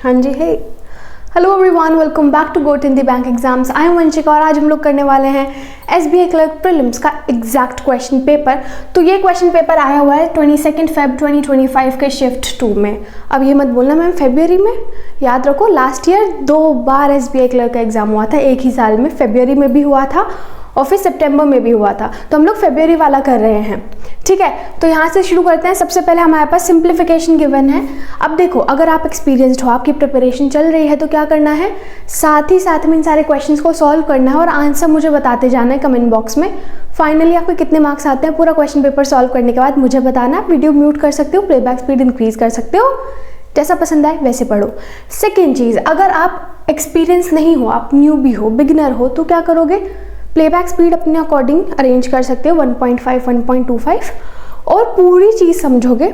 हाँ जी है। Hello everyone, welcome back to goat Hindi bank exams. I am Vanshika और आज हम लोग करने वाले हैं SBI क्लर्क प्रीलिम्स का एग्जैक्ट क्वेश्चन पेपर। तो ये क्वेश्चन पेपर आया हुआ है 22 Feb 2025 के शिफ्ट 2 में। अब ये मत बोलना मैम फरवरी में, याद रखो लास्ट ईयर 2 बार SBI क्लर्क का एग्जाम हुआ था एक ही साल में, फरवरी में भी हुआ था और फिर सितंबर में भी हुआ था। तो हम लोग फरवरी वाला कर रहे हैं, ठीक है। तो यहाँ से शुरू करते हैं। सबसे पहले हमारे पास सिंप्लीफिकेशन गिवन है। अब देखो, अगर आप एक्सपीरियंस्ड हो, आपकी प्रिपरेशन चल रही है, तो क्या करना है, साथ ही साथ में इन सारे क्वेश्चंस को सॉल्व करना है और आंसर मुझे बताते जाना है कमेंट बॉक्स में। फाइनली आपको कितने मार्क्स आते हैं पूरा क्वेश्चन पेपर सॉल्व करने के बाद मुझे बताना। आप वीडियो म्यूट कर सकते हो, प्लेबैक स्पीड इंक्रीज कर सकते हो, जैसा पसंद आए वैसे पढ़ो। सेकेंड चीज़, अगर आप एक्सपीरियंस नहीं हो, आप न्यूबी हो, बिगिनर हो, तो क्या करोगे, प्लेबैक स्पीड अपने अकॉर्डिंग अरेंज कर सकते हो 1.5 1.25 और पूरी चीज़ समझोगे।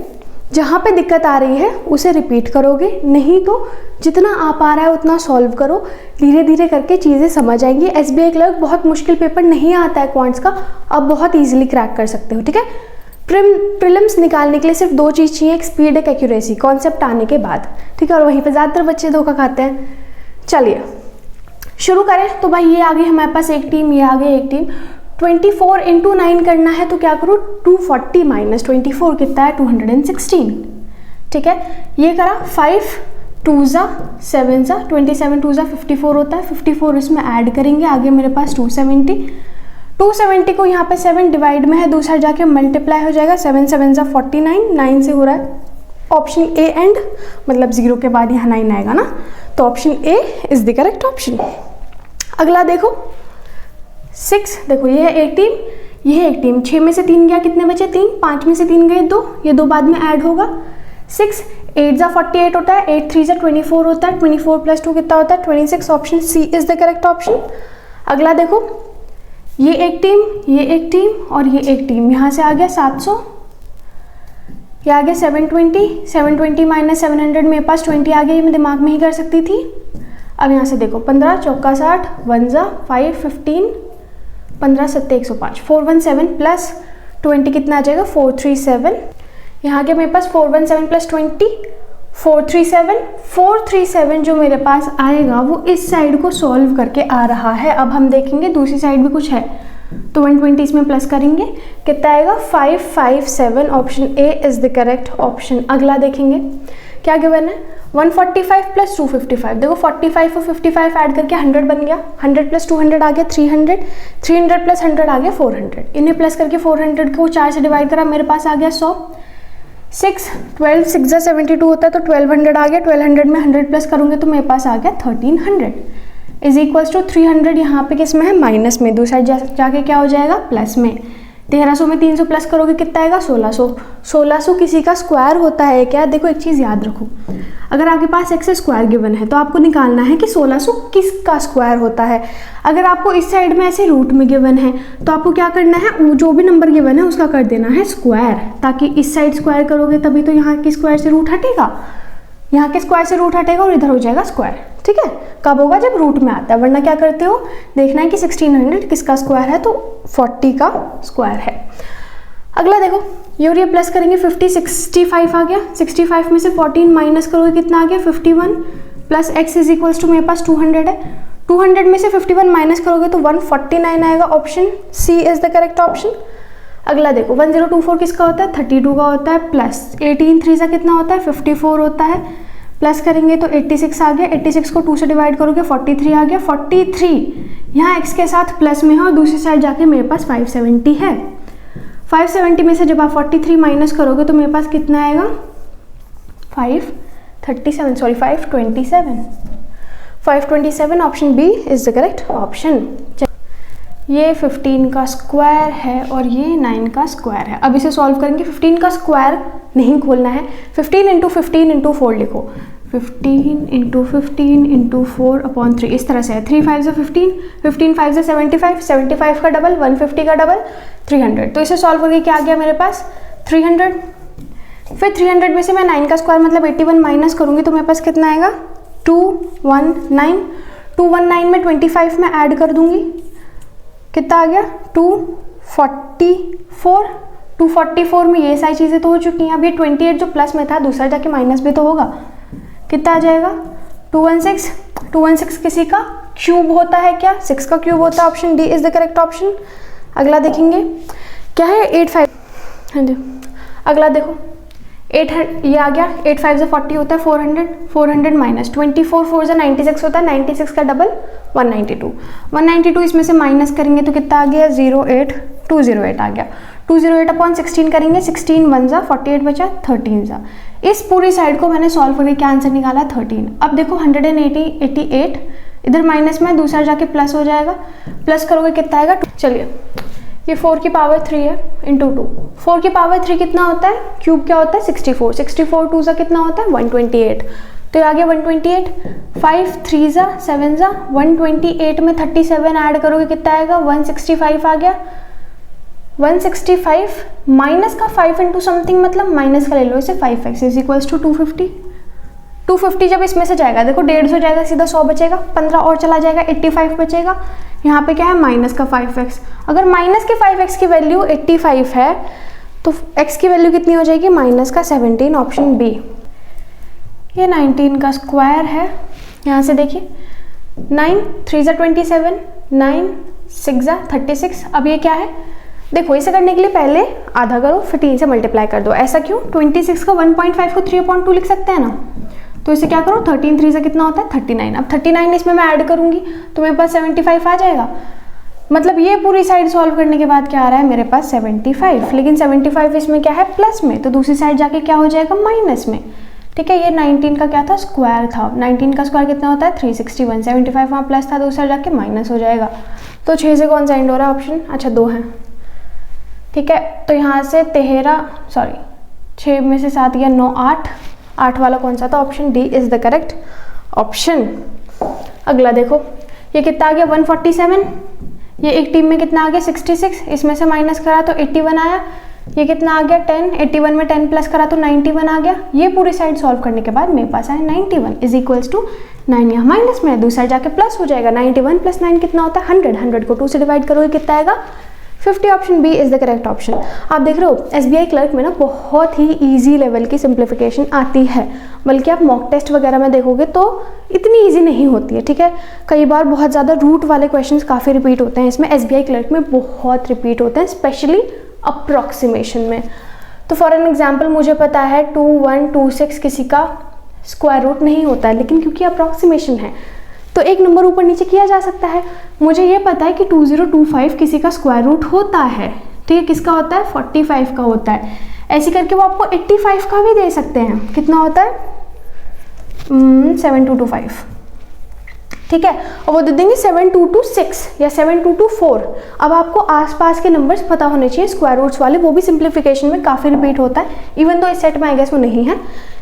जहाँ पे दिक्कत आ रही है उसे रिपीट करोगे, नहीं तो जितना आ पा रहा है उतना सॉल्व करो। धीरे धीरे करके चीज़ें समझ आएंगी। SBI क्लर्क बहुत मुश्किल पेपर नहीं आता है क्वांट्स का, आप बहुत ईजिली क्रैक कर सकते हो, ठीक है। प्रीलिम्स निकालने के लिए सिर्फ 2 चीज़ चाहिए, एक स्पीड एक एक्यूरेसी, कॉन्सेप्ट आने के बाद, ठीक है। और वहीं पर ज़्यादातर बच्चे धोखा खाते हैं। चलिए शुरू करें। तो भाई ये आ गई हमारे पास एक टीम, ये आ गई एक टीम। 24 × 9 करना है तो क्या करो, 240 माइनस 24 कितना है, 216, ठीक है। ये करा, 5 2 ज़ा 7 ज़ा 27 2 ज़ा 54 होता है, 54 इसमें ऐड करेंगे, आगे मेरे पास 270 को यहाँ पे 7 डिवाइड में है, दूसरा जाके मल्टीप्लाई हो जाएगा, 7 7 ज़ा 49, 9 से हो रहा है ऑप्शन ए एंड, मतलब 0 के बाद यहाँ 9 आएगा ना, तो option A is the correct option. अगला देखो 6, देखो ये है एक टीम, ये है एक टीम। 6 में से 3 गया, कितने बचे 3, 5 में से 3 गए 2, ये 2 बाद में ऐड होगा। 6 8 ज़ा 48 होता है, 8 3 ज़ा 24 होता है, 24 + 2 कितना होता है 26, option C is the correct option. अगला देखो, ये एक टीम, ये एक टीम और ये एक टीम, यहाँ से आ गया 700, ये आ गया 720 माइनस 700, मेरे पास 20 आ गया, ये मैं दिमाग में ही कर सकती थी। अब यहाँ से देखो 15 चौका 60, 1 ज़ा 5 15, 15 7 105, 417 प्लस 20 कितना आ जाएगा 437, यहाँ के मेरे पास 417 प्लस 20 437 जो मेरे पास आएगा वो इस साइड को सॉल्व करके आ रहा है। अब हम देखेंगे दूसरी साइड भी कुछ है तो 120 इसमें प्लस करेंगे, कितना आएगा 557, option A is the correct option. अगला देखेंगे क्या गिवन है, 145 + 255, देखो 45 और 55 ऐड करके 100 बन गया, 100 + 200 आ गया 300, 300 + 100 आ गया 400, इन्हें प्लस करके 400 को 4 से डिवाइड करा, मेरे पास आ गया 100। 12 6 ज़ा 72 होता है तो 1200 आ गया, 1200 में 100 प्लस करूँगे तो मेरे पास आ गया 1300 इज इक्वल्स टू 300, यहाँ पे किस में है, माइनस में, दूसरा जाके क्या हो जाएगा प्लस में। 1300 में 300 प्लस करोगे कितना आएगा 1600। 1600 किसी का स्क्वायर होता है क्या, देखो एक चीज़ याद रखो, अगर आपके पास x स्क्वायर गिवन है तो आपको निकालना है कि 1600 किसका स्क्वायर होता है। अगर आपको इस साइड में ऐसे रूट में गिवन है तो आपको क्या करना है, जो भी नंबर गिवन है उसका कर देना है स्क्वायर, ताकि इस साइड स्क्वायर करोगे तभी तो यहाँ के स्क्वायर से रूट हटेगा, यहाँ के स्क्वायर से रूट हटेगा और इधर हो जाएगा स्क्वायर, ठीक है। कब होगा, जब रूट में आता है, वरना क्या करते हो, देखना है कि 1600 किसका स्क्वायर है तो 40 का स्क्वायर है। अगला देखो, ये और ये प्लस करेंगे 50 65 आ गया, 65 में से 14 माइनस करोगे कितना आ गया 51 plus x is equals to मेरे पास 200 है, 200 में से 51 माइनस करोगे तो 149 आएगा, option C is the correct option. अगला देखो 1024 किसका होता है 32 का होता है, प्लस 18 3 सा कितना होता है 54 होता है, प्लस करेंगे तो 86 आ गया, 86 को 2 से डिवाइड करोगे 43 आ गया, 43 यहाँ x के साथ प्लस में है और दूसरी साइड जाके मेरे पास 570 है। 570 में से जब आप 43 माइनस करोगे तो मेरे पास कितना आएगा 527 option B is the correct option. ये 15 का स्क्वायर है और ये 9 का स्क्वायर है। अब इसे सॉल्व करेंगे, 15 का स्क्वायर नहीं खोलना है, 15 × 15 × 4 लिखो, 15 × 15 × 4/3 इस तरह से है, 3 5 ज़ा 15, 15 5 ज़ा 75, 75 का डबल 150 का डबल 300, तो इसे सॉल्व करके क्या आ गया मेरे पास 300। फिर 300 में से मैं 9 का स्क्वायर मतलब 81 माइनस करूँगी तो मेरे पास कितना आएगा 219 में 25 में ऐड कर दूँगी, कितना आ गया 244 में ये सारी चीज़ें तो हो चुकी हैं। अब ये 28 जो प्लस में था दूसरा जाके माइनस भी तो होगा, कितना आ जाएगा 216 किसी का क्यूब होता है क्या? 6 का क्यूब होता है, option D is the correct option. अगला देखेंगे क्या है 85, हाँ जी। अगला देखो 800, ये आ गया 8 5 से 40 होता है 400, 400 माइनस 24 4 से 96 होता है, 96 का डबल 192, 192 इसमें से माइनस करेंगे तो कितना आ गया 08208 आ गया। 208 अपॉन 16 करेंगे, 16 1 जा 48 बचा 13 जा। इस पूरी साइड को मैंने सॉल्व करके क्या आंसर निकाला 13। अब देखो 188 इधर माइनस में, दूसरा जाके प्लस हो जाएगा, प्लस करोगे कितना आएगा, चलिए ये 4 की पावर 3 है इंटू 2, 4 की पावर 3 कितना होता है, क्यूब क्या होता है 64, 64 2 सा कितना होता है 128, तो ये आ गया 128, 5 3 जा 7 जा 128 में 37 ऐड करोगे कितना आएगा 165 आ गया। 165 माइनस का 5 इंटू समथिंग मतलब माइनस का ले लो इसे 5x इज इक्वल्स टू 250। 250 जब इसमें से जाएगा देखो 150 जाएगा सीधा 100 बचेगा, 15 और चला जाएगा 85 बचेगा। यहाँ पे क्या है माइनस का 5x, अगर माइनस के 5x की वैल्यू 85 है तो x की वैल्यू कितनी हो जाएगी माइनस का 17, ऑप्शन बी। ये 19 का स्क्वायर है, यहाँ से देखिए 9 3 जा 27, 9 6 जा 36। अब ये क्या है देखो, इसे करने के लिए पहले आधा करो फिर 3 से मल्टीप्लाई कर दो। ऐसा क्यों, 26 का 1.5 को 3/2 लिख सकते हैं ना, तो इसे क्या करो 13 3 से कितना होता है 39। अब 39 इसमें मैं ऐड करूंगी तो मेरे पास 75 आ जाएगा। मतलब ये पूरी साइड सॉल्व करने के बाद क्या आ रहा है मेरे पास 75, लेकिन 75 इसमें क्या है प्लस में, तो दूसरी साइड जाके क्या हो जाएगा माइनस में। ठीक है, ये 19 का क्या था स्क्वायर था, 19 का स्क्वायर कितना होता है 361, 75 वहाँ प्लस था, दूसरा जाके माइनस हो जाएगा। तो 6 से कौन सा एंड हो रहा है ऑप्शन, अच्छा 2 है। ठीक है, तो यहाँ से 6 में से 7 या 9 8 वाला कौन सा था, option D is the correct option. अगला देखो ये कितना आ गया 147, ये एक टीम में कितना आ गया 66, इसमें से माइनस करा तो 81 आया। ये कितना आ गया 10, 81 में 10 प्लस करा तो 91 आ गया। ये पूरी साइड सॉल्व करने के बाद मेरे पास आया 91 इज इक्वल्स टू 9, यहाँ माइनस में है दूसरी साइड जाके प्लस हो जाएगा। 91 प्लस 9 कितना होता है 100, 100 को 2 से डिवाइड करोगे कितना आएगा 50, option B is the correct option. आप देख रहे हो SBI क्लर्क में ना बहुत ही इजी लेवल की सिंप्लीफिकेशन आती है, बल्कि आप मॉक टेस्ट वगैरह में देखोगे तो इतनी इजी नहीं होती है। ठीक है, कई बार बहुत ज़्यादा रूट वाले क्वेश्चंस काफ़ी रिपीट होते हैं, इसमें SBI क्लर्क में बहुत रिपीट होते हैं, स्पेशली अप्रॉक्सीमेशन में। तो फॉर एन एग्जाम्पल मुझे पता है 2126 किसी का स्क्वायर रूट नहीं होता है, लेकिन क्योंकि अप्रॉक्सीमेशन है तो एक नंबर ऊपर नीचे किया जा सकता है। मुझे ये पता है कि 2025 किसी का स्क्वायर रूट होता है, ठीक है, किसका होता है 45 का होता है। ऐसे करके वो आपको 85 का भी दे सकते हैं, कितना होता है 7225, ठीक है, और वो दे देंगे 7226 या 7224। अब आपको आसपास के नंबर्स पता होने चाहिए स्क्वायर रूट्स वाले, वो भी सिंप्लीफिकेशन में काफ़ी रिपीट होता है। इवन तो इस सेट में आई गेस वो नहीं है,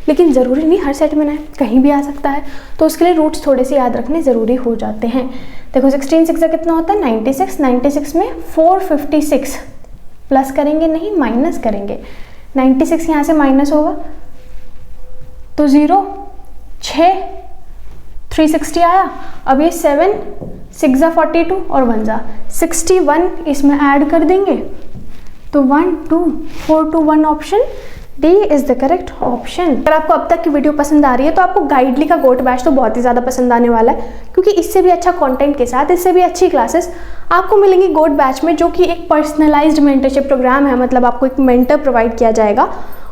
लेकिन ज़रूरी नहीं हर सेट में ना कहीं भी आ सकता है, तो उसके लिए रूट्स थोड़े से याद रखने ज़रूरी हो जाते हैं। देखो 16 6 कितना होता है 96, 96 में 456 प्लस करेंगे नहीं माइनस करेंगे, 96 यहाँ से माइनस होगा तो 0 6 360 आया। अब ये 7 6 जा 42 और 1 जा 61 इसमें ऐड कर देंगे तो 1 2 4 2 1, option D is the correct option. अगर आपको अब तक की वीडियो पसंद आ रही है तो आपको गाइडली का गोट बैच तो बहुत ही ज़्यादा पसंद आने वाला है, क्योंकि इससे भी अच्छा कंटेंट के साथ इससे भी अच्छी क्लासेस आपको मिलेंगी गोट बैच में, जो कि एक पर्सनलाइज्ड मेंटरशिप प्रोग्राम है। मतलब आपको एक मेंटर प्रोवाइड किया जाएगा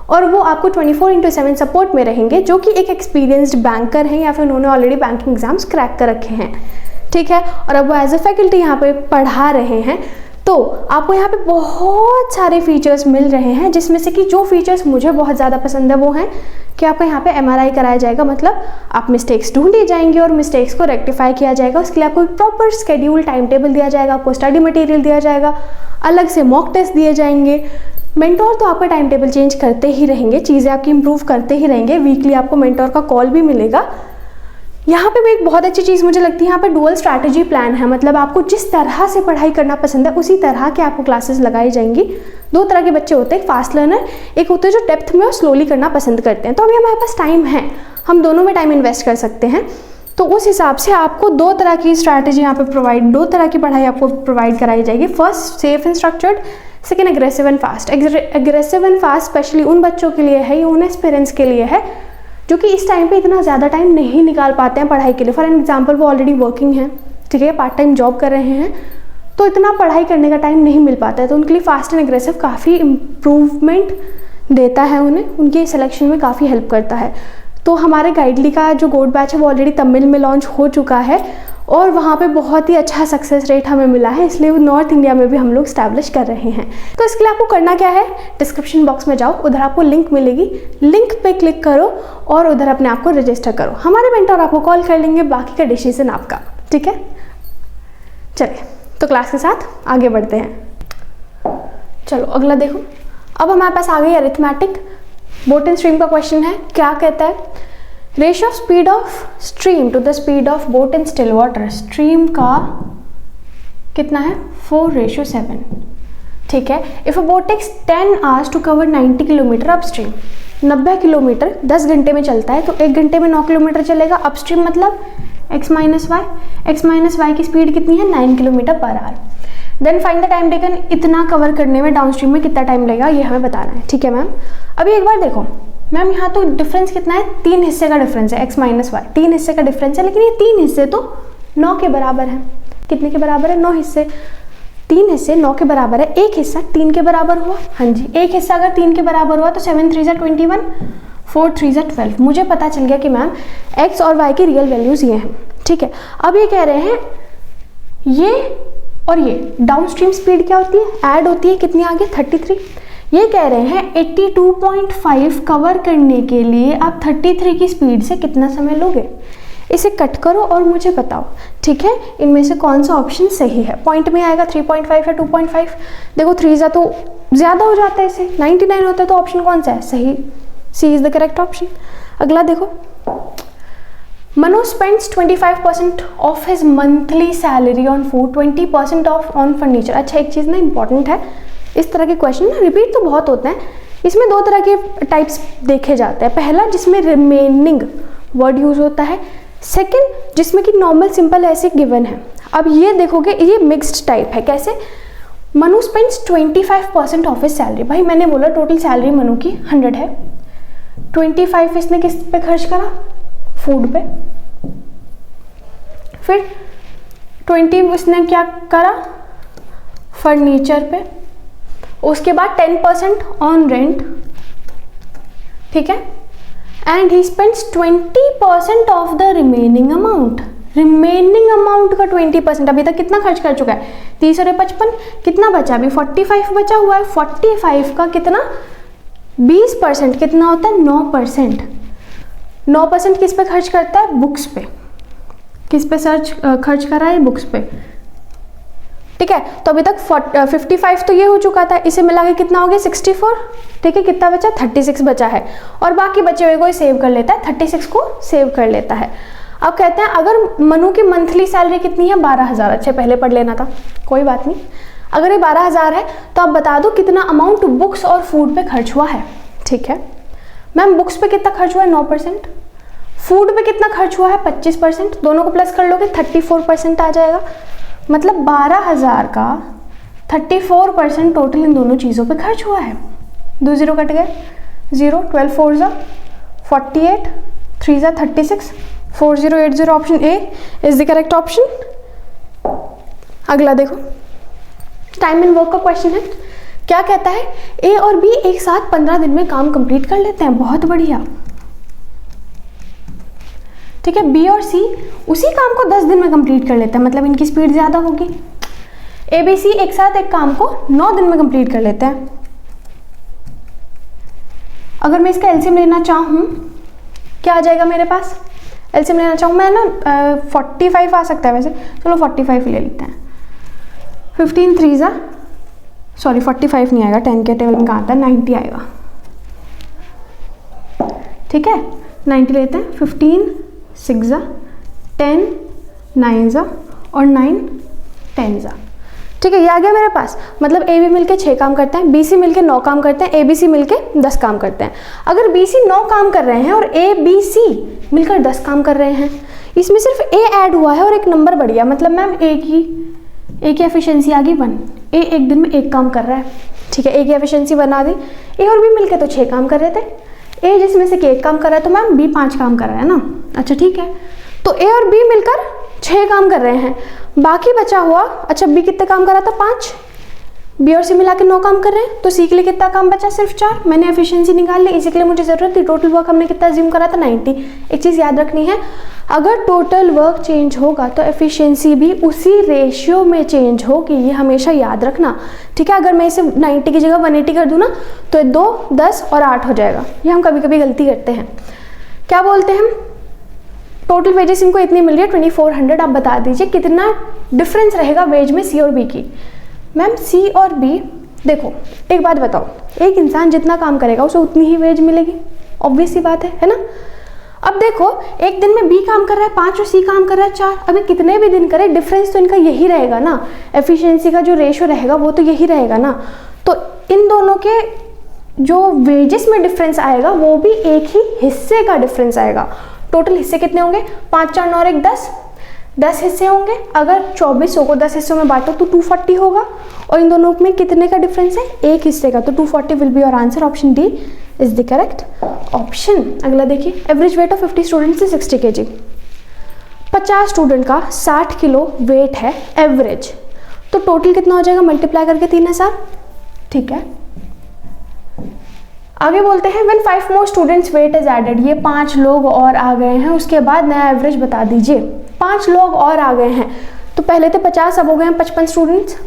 और वो आपको 24/7 सपोर्ट में रहेंगे, जो कि एक एक्सपीरियंस्ड बैंकर हैं या फिर उन्होंने ऑलरेडी बैंकिंग एग्जाम्स क्रैक कर रखे हैं, ठीक है, और अब वो एज अ फैकल्टी यहाँ पे पढ़ा रहे हैं। तो आपको यहाँ पे बहुत सारे फीचर्स मिल रहे हैं, जिसमें से कि जो फीचर्स मुझे बहुत ज़्यादा पसंद है वो हैं कि आपको यहाँ पे MRI कराया जाएगा, मतलब आप मिस्टेक्स ढूंढी जाएंगी और मिस्टेक्स को रेक्टिफाई किया जाएगा। उसके लिए आपको एक प्रॉपर स्केड्यूल टाइम टेबल दिया जाएगा, आपको स्टडी मटेरियल दिया जाएगा, अलग से मॉक टेस्ट दिए जाएंगे। मेंटोर तो आपका टाइम टेबल चेंज करते ही रहेंगे, चीज़ें आपकी इंप्रूव करते ही रहेंगे। वीकली आपको मेंटोर का कॉल भी मिलेगा। यहाँ पे भी एक बहुत अच्छी चीज़ मुझे लगती है, यहाँ पे डुअल स्ट्रैटेजी प्लान है, मतलब आपको जिस तरह से पढ़ाई करना पसंद है उसी तरह के आपको क्लासेस लगाई जाएंगी। 2 तरह के बच्चे होते हैं, फास्ट लर्नर, एक होते हैं जो डेप्थ में और स्लोली करना पसंद करते हैं। तो अभी हमारे पास टाइम है, हम दोनों में टाइम इन्वेस्ट कर सकते हैं, तो उस हिसाब से आपको 2 तरह की स्ट्रैटेजी यहाँ पे प्रोवाइड, 2 तरह की पढ़ाई आपको प्रोवाइड कराई जाएगी। First safe and structured, second aggressive and fast. Aggressive and fast specially उन बच्चों के लिए है, ये उन एस्पिरेंट्स के लिए है जो कि इस टाइम पे इतना ज़्यादा टाइम नहीं निकाल पाते हैं पढ़ाई के लिए। फॉर एग्जाम्पल वो ऑलरेडी वर्किंग हैं, ठीक है, पार्ट टाइम जॉब कर रहे हैं, तो इतना पढ़ाई करने का टाइम नहीं मिल पाता है, तो उनके लिए फास्ट एंड एग्रेसिव काफ़ी इम्प्रूवमेंट देता है, उन्हें उनके सिलेक्शन में काफ़ी हेल्प करता है। तो हमारे गाइडली का जो गोड बैच है वो ऑलरेडी तमिल में लॉन्च हो चुका है और वहाँ पे बहुत ही अच्छा सक्सेस रेट हमें मिला है, इसलिए वो नॉर्थ इंडिया में भी हम लोग स्टैब्लिश कर रहे हैं। तो इसके लिए आपको करना क्या है, डिस्क्रिप्शन बॉक्स में जाओ, उधर आपको लिंक मिलेगी, लिंक पे क्लिक करो और उधर अपने आप को रजिस्टर करो। हमारे मेंटर आपको कॉल कर लेंगे, बाकी का डिसीजन आपका, ठीक है। चलिए तो क्लास के साथ आगे बढ़ते हैं। चलो अगला देखो, अब हमारे पास आ गई अरिथमेटिक, बोट एंड स्ट्रीम का क्वेश्चन है। क्या कहता है, ratio of speed of stream to the speed of boat and still water. Stream का कितना है, 4:7, ठीक है। If a boat takes 10 hours to cover 90 kilometre upstream, 90 kilometre 10 घंटे में चलता है, तो 1 घंटे में 9 किलोमीटर चलेगा अपस्ट्रीम, मतलब x माइनस वाई की स्पीड कितनी है, 9 kilometre per hour. Then find the time taken, इतना कवर करने में डाउनस्ट्रीम में कितना टाइम लगेगा ये हमें बताना है, ठीक है मैम। अभी एक बार देखो मैम, यहाँ तो डिफरेंस कितना है, 3 हिस्से का डिफरेंस है, x माइनस वाई 3 हिस्से का डिफरेंस है, लेकिन ये 3 हिस्से तो 9 के बराबर है। कितने के बराबर है, 9 हिस्से, 3 हिस्से 9 के बराबर है, एक हिस्सा 3 के बराबर हुआ, हाँ जी, एक हिस्सा अगर 3 के बराबर हुआ तो 7 3 21, 4 3 12। मुझे पता चल गया कि मैम x और y की रियल वैल्यूज़ ये हैं, ठीक है। अब ये कह रहे हैं ये और ये डाउनस्ट्रीम स्पीड क्या होती है, ऐड होती है, कितनी आगे 33। ये कह रहे हैं 82.5 कवर करने के लिए आप 33 की स्पीड से कितना समय लोगे। इसे कट करो और मुझे बताओ, ठीक है, इनमें से कौन सा ऑप्शन सही है। पॉइंट में आएगा 3.5 या 2.5, देखो 3 तो ज़्यादा हो जाता है, इसे 99 होता है, तो ऑप्शन कौन सा है सही, सी इज़ द करेक्ट ऑप्शन। अगला देखो, Manu spends 25% of his monthly salary on food, 20% off on furniture। अच्छा एक चीज़ ना इम्पॉर्टेंट है, इस तरह के क्वेश्चन ना रिपीट तो बहुत होते हैं, इसमें 2 तरह के टाइप्स देखे जाते हैं। पहला जिसमें रिमेनिंग वर्ड यूज़ होता है, सेकंड जिसमें कि नॉर्मल सिंपल ऐसे गिवन है। अब ये देखोगे ये मिक्स्ड टाइप है, कैसे, Manu spends 25% of his salary. भाई मैंने बोला टोटल सैलरी मनु की 100 है, 25 इसने किस पे खर्च करा, फूड पे, फिर 20 इसने क्या करा, फर्नीचर पे, उसके बाद 10% ऑन रेंट, ठीक है, and he spends 20% of the remaining amount. Remaining amount का 20% अभी तक कितना खर्च कर चुका है, 30 और 55, कितना बचा, अभी 45 बचा हुआ है। 45 का कितना, 20% कितना होता है, 9%। 9% किस पे खर्च करता है, बुक्स पे। किस पे खर्च कर रहा है, बुक्स पे, ठीक है। तो अभी तक 55 तो ये हो चुका था, इसे मिला के कितना हो गया 64, ठीक है। कितना बचा, 36 बचा है, और बाकी बचे हुए को सेव कर लेता है, 36 को सेव कर लेता है। अब कहते हैं अगर मनु की मंथली सैलरी कितनी है, 12,000। अच्छा पहले पढ़ लेना था, कोई बात नहीं। अगर ये 12,000 है तो आप बता दो कितना अमाउंट बुक्स और फूड पे खर्च हुआ है, ठीक है। मैम बुक्स पे कितना खर्च हुआ है, 9%, फूड पे कितना खर्च हुआ है, 25%, दोनों को प्लस कर लोगे 34% आ जाएगा। मतलब 12,000 का 34% टोटल इन दोनों चीज़ों पे खर्च हुआ है। 2 0 कट गए, 0, 12 4 ज़ा 48, 3 ज़ा 36, 4080 option A is the correct option. अगला देखो, टाइम एंड वर्क का क्वेश्चन है। क्या कहता है, ए और बी एक साथ 15 दिन में काम कंप्लीट कर लेते हैं, बहुत बढ़िया, ठीक है। बी और सी उसी काम को 10 दिन में कंप्लीट कर लेते हैं, मतलब इनकी स्पीड ज़्यादा होगी। ए बी सी एक साथ एक काम को 9 दिन में कंप्लीट कर लेते हैं। अगर मैं इसका एलसीएम लेना चाहूँ क्या आ जाएगा मेरे पास, एलसीएम लेना चाहूँ मैं ना 45 आ सकता है वैसे, चलो 45 ले लेते हैं। 15 3 ज़ा सॉरी 45 नहीं आएगा, 10 के टेबल में कहाँ आता है, 90 आएगा, ठीक है। 90 लेते हैं, 15 6 ज़ा 10 9 ज़ा और 9 10 ज़ा, ठीक है। ये आ गया मेरे पास, मतलब ए बी मिलके 6 काम करते हैं, बी सी मिलके 9 काम करते हैं, ए बी सी मिलके 10 काम करते हैं। अगर बी सी 9 काम कर रहे हैं और ए बी सी मिलकर 10 काम कर रहे हैं, इसमें सिर्फ ए ऐड हुआ है और एक नंबर बढ़ गया, मतलब मैम ए की एफिशिएंसी आ गई 1। ए एक दिन में 1 काम कर रहा है, ठीक है। ए की एफिशिएंसी 1 आ गई। ए और बी मिलके तो 6 काम कर रहे थे, ए जिसमें से के 1 काम कर रहा है तो मैम बी 5 काम कर रहा है ना। अच्छा ठीक है, तो ए और बी मिलकर 6 काम कर रहे हैं, बाकी बचा हुआ, अच्छा बी कितने काम कर रहा था 5, बी और सी मिला के 9 काम कर रहे हैं, तो सी के लिए कितना काम बचा सिर्फ 4। मैंने एफिशिएंसी निकाल ली, इसी के लिए मुझे जरूरत थी। टोटल वर्क हमने कितना अज्यूम करा था 90। एक चीज़ याद रखनी है, अगर टोटल वर्क चेंज होगा तो एफिशिएंसी भी उसी रेशियो में चेंज होगी, ये हमेशा याद रखना, ठीक है। अगर मैं इसे 90 की जगह 180 कर दूँ ना तो 2, 10 और 8 हो जाएगा। ये हम कभी कभी गलती करते हैं। क्या बोलते हैं हम, टोटल वेजेस इनको इतनी मिल रही है 2400। आप बता दीजिए कितना डिफरेंस रहेगा वेज में सी और बी की। मैम सी और बी, देखो एक बात बताओ, एक इंसान जितना काम करेगा उसे उतनी ही वेज मिलेगी, ऑब्वियस सी बात है ना। अब देखो एक दिन में बी काम कर रहा है 5 और सी काम कर रहा है 4, अभी कितने भी दिन करे डिफरेंस तो इनका यही रहेगा ना, एफिशिएंसी का जो रेशियो रहेगा वो तो यही रहेगा ना। तो इन दोनों के जो वेजेस में डिफरेंस आएगा वो भी एक ही हिस्से का डिफरेंस आएगा। टोटल हिस्से कितने होंगे, 5, 4, 9 और 1 10 हिस्से होंगे। अगर 2400 को 10 हिस्सों में बांटो तो 240 होगा, और इन दोनों में कितने का डिफरेंस है, एक हिस्से का, तो 240 will be your answer. Option D is the correct option. अगला देखिए, average weight of 50 students is 60 kg। 50 student का 60 किलो वेट है एवरेज, तो टोटल कितना हो जाएगा, मल्टीप्लाई करके 3000, ठीक है। आगे बोलते हैं when 5 more students weight is added, ये 5 लोग और आ गए हैं, उसके बाद नया एवरेज बता दीजिए। 5 लोग और आ गए हैं, तो पहले थे 50, अब हो गए हैं 55 स्टूडेंट्स।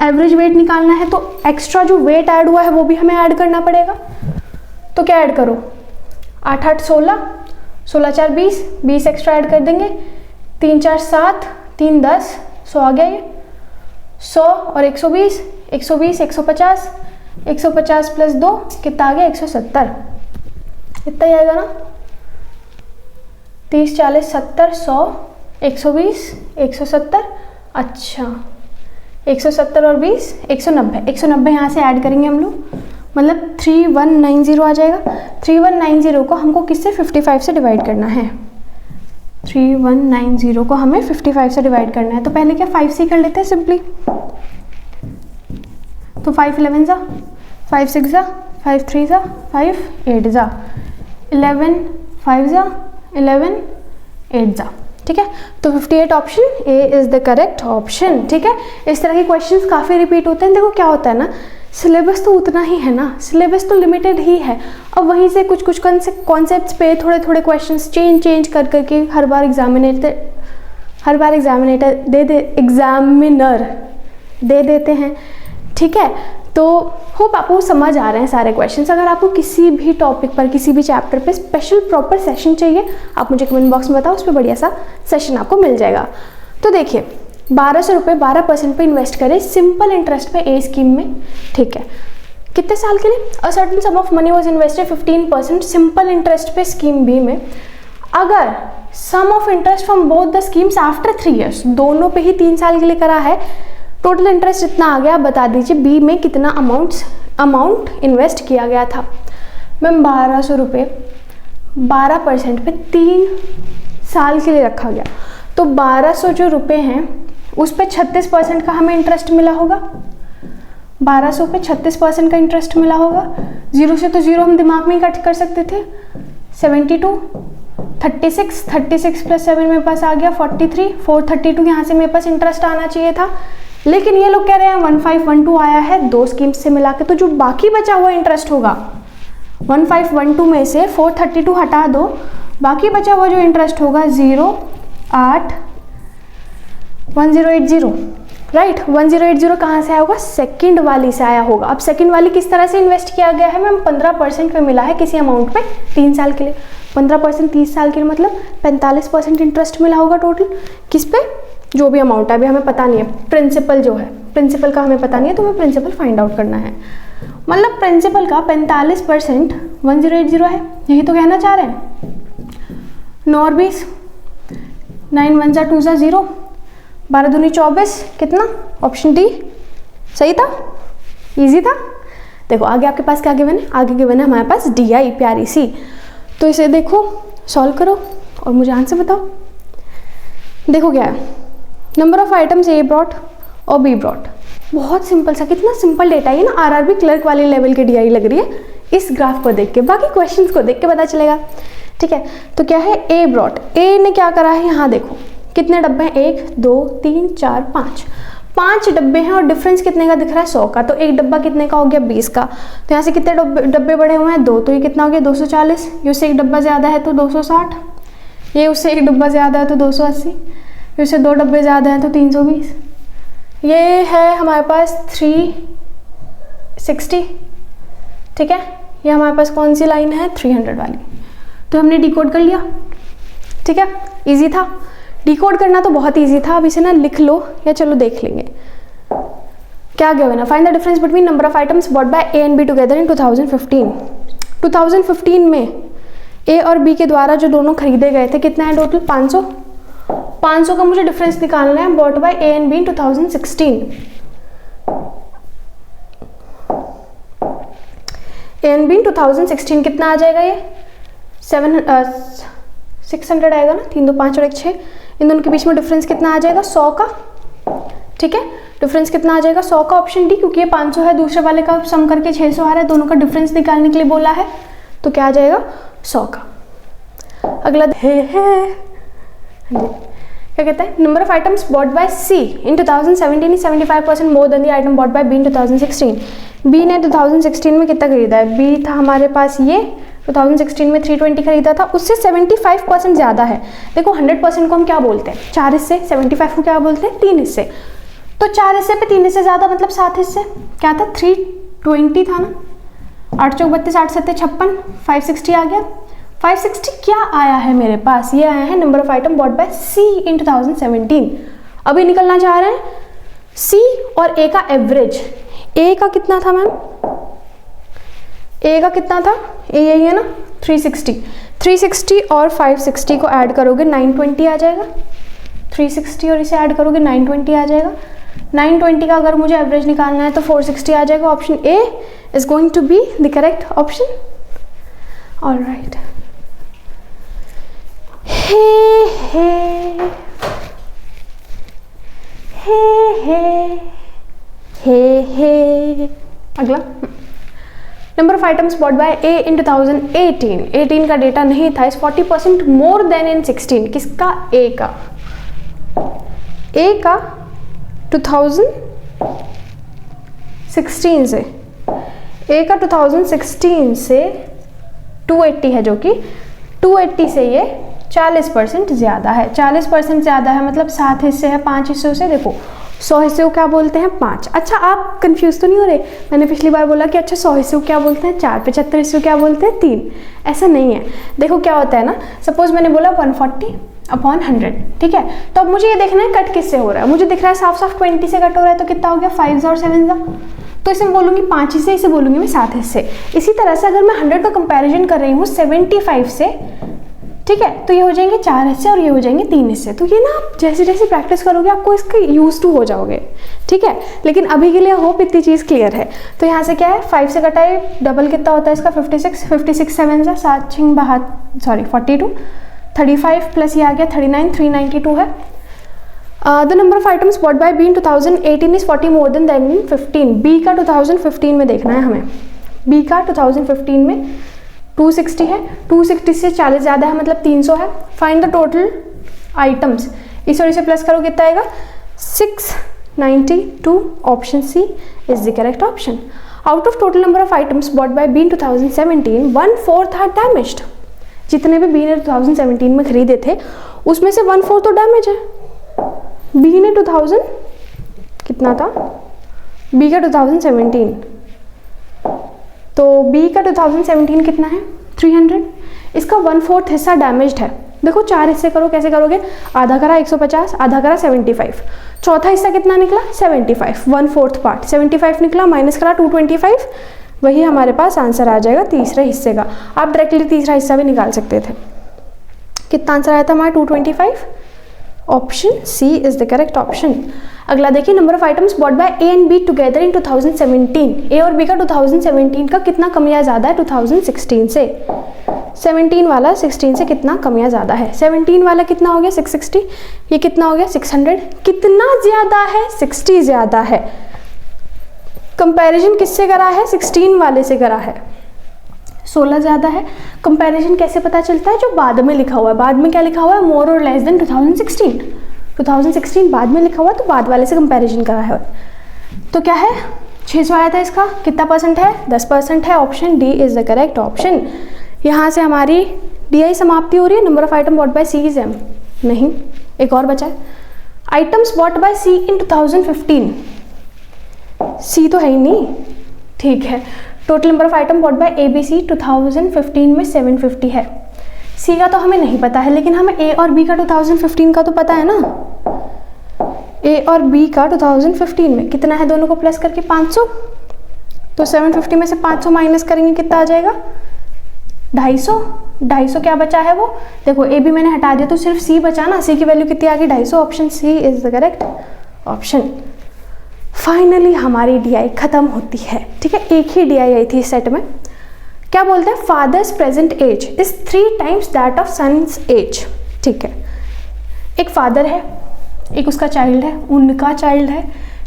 एवरेज वेट निकालना है तो एक्स्ट्रा जो वेट ऐड हुआ है वो भी हमें ऐड करना पड़ेगा। तो क्या ऐड करो, 8 8 16, 16 4 20, 20 एक्स्ट्रा ऐड कर देंगे, 3 4 7, 3 10, 100 आ गया ये, 100 और 120, 120 150, 150 प्लस 2 कितना आ गया 170, इतना ही आएगा ना, 30 40 70 100 120 170, अच्छा 170 और 20 190, 190 यहाँ से ऐड करेंगे हम लोग, मतलब 3190 आ जाएगा। 3190 को हमको किससे 55 से डिवाइड करना है, 3190 को हमें 55 से डिवाइड करना है, तो पहले क्या 5 से कर लेते हैं सिंपली, तो 5 11 जा, 5 6 जा, 5 3 जा, 5 8 जा, 11 5 जा, 11 8 जा, ठीक है। तो 58 option A is the correct option, ठीक है। इस तरह के क्वेश्चंस काफ़ी रिपीट होते हैं। देखो क्या होता है ना, सिलेबस तो उतना ही है ना, सिलेबस तो लिमिटेड ही है, अब वहीं से कुछ कुछ कॉन्सेप्ट्स पे थोड़े थोड़े क्वेश्चंस चेंज कर करके हर बार एग्जामिनर दे देते हैं, ठीक है। तो होप आपको समझ आ रहे हैं सारे क्वेश्चंस। अगर आपको किसी भी टॉपिक पर, किसी भी चैप्टर पे स्पेशल प्रॉपर सेशन चाहिए, आप मुझे कमेंट बॉक्स में बताओ, उस पर बढ़िया सा सेशन आपको मिल जाएगा। तो देखिए 1200 रुपये 12% पे इन्वेस्ट करें सिंपल इंटरेस्ट पे ए स्कीम में, ठीक है। कितने साल के लिए, a certain sum of money was invested 15% simple interest पे स्कीम बी में। अगर sum of interest from both the schemes after 3 years, दोनों पे ही 3 साल के लिए करा है, टोटल इंटरेस्ट इतना आ गया, बता दीजिए बी में कितना अमाउंट इन्वेस्ट किया गया था। मैम 1200 रुपये 12% पे 3 साल के लिए रखा गया, तो 1200 जो रुपये हैं उस पे 36% का हमें इंटरेस्ट मिला होगा, 1200 पे 36% का इंटरेस्ट मिला होगा। 0 से तो 0 हम दिमाग में ही कट कर सकते थे, 72 36 प्लस 7 मेरे पास आ गया 43, 432 यहाँ से मेरे पास इंटरेस्ट आना चाहिए था, लेकिन ये लोग कह रहे हैं 1512 आया है, 2 स्कीम्स से मिला के, तो जो बाकी बचा हुआ इंटरेस्ट होगा 1512 में से 432 हटा दो, बाकी बचा हुआ जो इंटरेस्ट होगा 0.1080, राइट। 1080 कहाँ से आया होगा, सेकंड वाली से आया होगा। अब सेकंड वाली किस तरह से इन्वेस्ट किया गया है मैम, 15% पे मिला है किसी अमाउंट पे 3 साल के लिए, 15% 30 साल के लिए मतलब 45% इंटरेस्ट मिला होगा टोटल, किस पे, जो भी अमाउंट है, अभी हमें पता नहीं है, प्रिंसिपल जो है, प्रिंसिपल का हमें पता नहीं है, तो हमें प्रिंसिपल फाइंड आउट करना है। मतलब प्रिंसिपल का 45% 1080 है, यही तो कहना चाह रहे हैं। 9 और 20, 9 1 जा 2 जा 0, 12 दूनी 24, कितना, ऑप्शन डी सही था, इजी था। देखो आगे आपके पास क्या गिवन है, आगे गिवन है हमारे पास DI प्यारी सी, तो इसे देखो सॉल्व करो और मुझे आंसर बताओ। देखो क्या है, number of items A brought और बी ब्रॉट, बहुत सिंपल सा, कितना सिंपल डेटा है ना, RRB क्लर्क वाले लेवल की DI लग रही है, इस ग्राफ को देख के, बाकी क्वेश्चंस को देख के पता चलेगा। ठीक है, तो क्या है, ए ब्रॉट, ए ने क्या करा है, यहाँ देखो कितने डब्बे हैं, 1 2 3 4 5, 5 डब्बे हैं और डिफरेंस कितने का दिख रहा है, 100 का। तो एक डब्बा कितने का हो गया, 20 का। तो यहाँ से कितने डब्बे बढ़े हुए हैं, 2, तो ये कितना हो गया 240। ये उससे एक डब्बा ज़्यादा है तो 260, ये उससे एक डब्बा ज़्यादा है तो 280, ये उससे 2 डब्बे ज़्यादा हैं तो 320। ये है हमारे पास 360। ठीक है, ये हमारे पास कौन सी लाइन है, 300 वाली। तो हमने डिकोड कर लिया। ठीक है, इजी था, डिकोड करना तो बहुत इजी था। अब इसे ना लिख लो या चलो देख लेंगे क्या गया ना। Find the difference between number of items bought by A and B together इन 2015। 2015 में ए और बी के द्वारा जो दोनों खरीदे गए थे, कितना है टोटल, 500। 500 का मुझे डिफरेंस निकालना है bot by A and B in 2016। A and B in 2016 कितना आ जाएगा, ये 600 आएगा ना, 3 2 5 और 1 6। इन दोनों के बीच में डिफरेंस कितना आ जाएगा, 100 का। ठीक है, डिफरेंस कितना आ जाएगा, 100 का, ऑप्शन डी, क्योंकि ये 500 है, दूसरे वाले का सम करके 600 आ रहा है, दोनों का डिफरेंस निकालने के लिए बोला है, तो क्या आ जाएगा, 100 का। अगला क्या कहता है, number of items bought by C in 2017 is 75% more than the item bought by B in 2016। B ने 2016 में कितना खरीदा है, बी था हमारे पास ये 2016 में 320 खरीदा था, उससे 75% ज़्यादा है। देखो 100% को हम क्या बोलते हैं, 4 हिस्से, 75 को क्या बोलते हैं, 3 हिस्से। तो 4 हिस्से पे 3 हिस्से ज़्यादा मतलब 7 हिस्से। क्या था, 320 था ना, 8 चौक 32, 8 सत्ते 56, 560 आ गया। 560 क्या आया है मेरे पास, ये आया है number of item bought by C in 2017। अभी निकलना चाह रहे हैं सी और ए का एवरेज। ए का कितना था मैम, ए का कितना था, ए यही है ना 360। 360 और 560 को ऐड करोगे 920 आ जाएगा। 360 और इसे ऐड करोगे 920 आ जाएगा। 920 का अगर मुझे एवरेज निकालना है तो 460 आ जाएगा। Option A is going to be the correct option. Alright, हे हे हे हे हे हे। अगला, number of items bought by A in 2018। 18 का डेटा नहीं था, इस 40% मोर देन इन 16। किसका, ए का, ए का 2016 से, ए का 2016 से 280 है, जो कि 280 से ये 40% ज़्यादा है। 40% ज़्यादा है मतलब 7 हिस्से है, 5 हिस्सों से देखो 100 हिस्से को क्या बोलते हैं, 5। अच्छा, आप कंफ्यूज तो नहीं हो रहे, मैंने पिछली बार बोला कि अच्छा 100 हिस्से को क्या बोलते हैं, 4। 75 हिस्से को क्या बोलते हैं, 3। ऐसा नहीं है। देखो क्या होता है ना, सपोज मैंने बोला 140/100, ठीक है, तो अब मुझे ये देखना है कट किससे हो रहा है। मुझे दिख रहा है साफ साफ 20 से कट हो रहा है, तो कितना हो गया, 5 और 7, तो इसे मैं बोलूँगी 5 हिस्से, इसे बोलूँगी मैं 7 हिस्से। इसी तरह से अगर मैं 100 का कंपैरिजन कर रही हूँ 75 से, ठीक है, तो ये हो जाएंगे 4 हिस्से और ये हो जाएंगे 3 हिस्से। तो ये ना आप जैसे जैसे प्रैक्टिस करोगे आपको इसके यूज टू हो जाओगे, ठीक है। लेकिन अभी के लिए होप इतनी चीज़ क्लियर है। तो यहाँ से क्या है, 5 से कटाए डबल कितना होता है इसका, 56, 56 7 से 7 6 42, 35 प्लस ये आ गया 39, 392 है। The number of items bought by B in 2018 is 40 more than 15। B का 2015 में देखना है हमें। बी का 2015 में 260 है, 260 से 40 ज़्यादा है मतलब 300 है। फाइंड द टोटल आइटम्स, इस और इसे प्लस करो कितना आएगा, 692। Option C is the correct option. Out of total number of items bought by B in 2017, 1/4 are damaged. जितने भी बी ने 2017 में खरीदे थे उसमें से 1/4 तो डैमेज है। बी ने 2000 कितना था, बी का 2017, तो बी का 2017 कितना है, 300। इसका 1/4 हिस्सा डैमेज्ड है। देखो 4 हिस्से करो, कैसे करोगे, आधा करा 150, आधा करा 75, चौथा हिस्सा कितना निकला 75, 1/4 पार्ट 75 निकला, माइनस करा 225, वही हमारे पास आंसर आ जाएगा तीसरे हिस्से का। आप डायरेक्टली तीसरा हिस्सा भी निकाल सकते थे। कितना आंसर आया था हमारा, 225। Option C is the correct option. अगला देखिए, number of items bought by A and B together in 2017। A और बी का 2017 का कितना कम या ज़्यादा है 2016 से। 17 वाला 16 से कितना कम या ज़्यादा है। 17 वाला कितना हो गया 660, ये कितना हो गया 600। कितना ज़्यादा है, 60 ज़्यादा है। कंपैरिजन किससे करा है, 16 वाले से करा है। 16 ज़्यादा है। कंपैरिजन कैसे पता चलता है? जो बाद में लिखा हुआ है, बाद में क्या लिखा हुआ है? मोर और लेस देन 2016 बाद में लिखा हुआ है, तो बाद वाले से कंपैरिजन करा है। तो क्या है? 600 आया था, इसका कितना परसेंट है? 10% है। Option D is the correct option. यहाँ से हमारी DI समाप्ति हो रही है। Number of item bought by C is M, नहीं, एक और बचा है। Items bought by C in 2015, C तो है ही नहीं, ठीक है। Total number of item bought by ABC 2015 में 750 है। सी का तो हमें नहीं पता है, लेकिन हमें A और B का 2015 का तो पता है ना। A और B का 2015 में कितना है? दोनों को प्लस करके 500, तो 750 में से 500 माइनस करेंगे, कितना आ जाएगा? 250 क्या बचा है वो? देखो A B मैंने हटा दिया तो सिर्फ C बचा ना। C की वैल्यू कितनी आ गई? 250। Option C is the correct option. Finally हमारी DI खत्म होती है, ठीक है। एक ही DI आई थी इस सेट में। क्या बोलते हैं? Father's present age is 3 times that of son's age, ठीक है। एक फादर है, एक उसका चाइल्ड है, उनका चाइल्ड है,